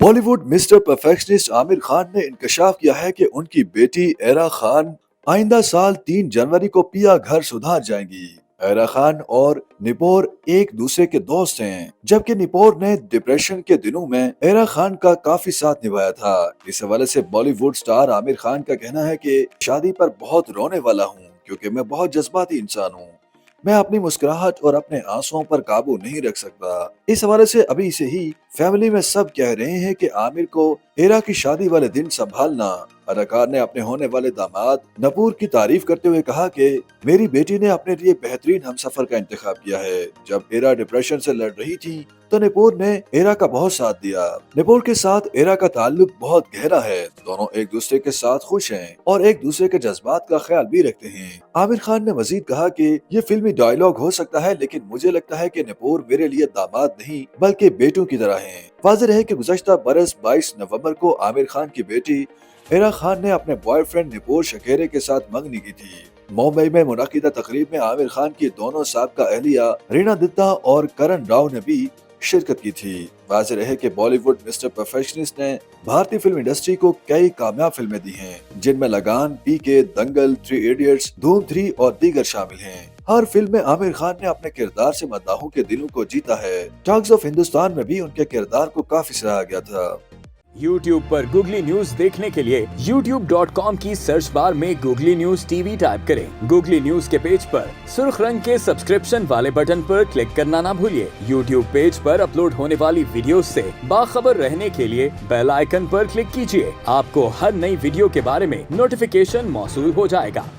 Bollywood mister perfectionist Aamir Khan ने इंकशाफ किया है कि उनकी बेटी एरा खान आइंदा साल 3 जनवरी को पिया घर सुधार जाएंगी। एरा खान और निपोर एक दूसरे के दोस्त हैं, जबकि निपोर ने डिप्रेशन के दिनों में एरा खान का काफी साथ निभाया था। इस हवाले से बॉलीवुड स्टार आमिर खान का कहना है कि शादी पर बहुत रोने वाला हूँ क्योंकि मैं बहुत जज्बाती इंसान हूँ। मैं अपनी मुस्कुराहट और अपने आंसुओं पर काबू नहीं रख सकता। इस हवाले से अभी से ही फैमिली में सब कह रहे हैं कि आमिर को एरा की शादी वाले दिन संभालना। अदाकार ने अपने होने वाले दामाद नपूर की तारीफ करते हुए कहा कि मेरी बेटी ने अपने लिए बेहतरीन हमसफर का इंतखाब किया है। जब एरा डिप्रेशन से लड़ रही थी तो निपोर ने एरा का बहुत साथ दिया। निपोर के साथ एरा का ताल्लुक बहुत गहरा है। दोनों एक दूसरे के साथ खुश हैं और एक दूसरे के जज्बात का ख्याल भी रखते हैं। आमिर खान ने मजीद कहा कि ये फिल्मी डायलॉग हो सकता है, लेकिन मुझे लगता है कि निपोर मेरे लिए दामाद नहीं बल्कि बेटों की तरह हैं। वाज़ेह है कि गुज़श्ता बरस 22 नवंबर को आमिर खान की बेटी एरा खान ने अपने बॉयफ्रेंड निपोर शकेरे के साथ मंगनी की थी। मुंबई में मुनक़िदा तकरीब में आमिर खान की दोनों साबका अहलिया रीना दत्ता और करण राव ने भी शिरकत की थी। वाज़ेह है कि बॉलीवुड मिस्टर परफेक्शनिस्ट ने भारतीय फिल्म इंडस्ट्री को कई कामयाब फिल्में दी हैं, जिनमें लगान, पीके, दंगल, 3 इडियट्स, धूम 3 और दीगर शामिल हैं। हर फिल्म में आमिर खान ने अपने किरदार से मद्दाहों के दिलों को जीता है। टॉक्स ऑफ हिंदुस्तान में भी उनके किरदार को काफी सराहा गया था। YouTube पर गूगली न्यूज देखने के लिए youtube.com की सर्च बार में गूगली न्यूज टीवी टाइप करें। गूगली न्यूज के पेज पर सुर्ख रंग के सब्सक्रिप्शन वाले बटन पर क्लिक करना ना भूलिए। YouTube पेज पर अपलोड होने वाली वीडियोस से बाखबर रहने के लिए बेल आइकन पर क्लिक कीजिए। आपको हर नई वीडियो के बारे में नोटिफिकेशन मौसूल हो जाएगा।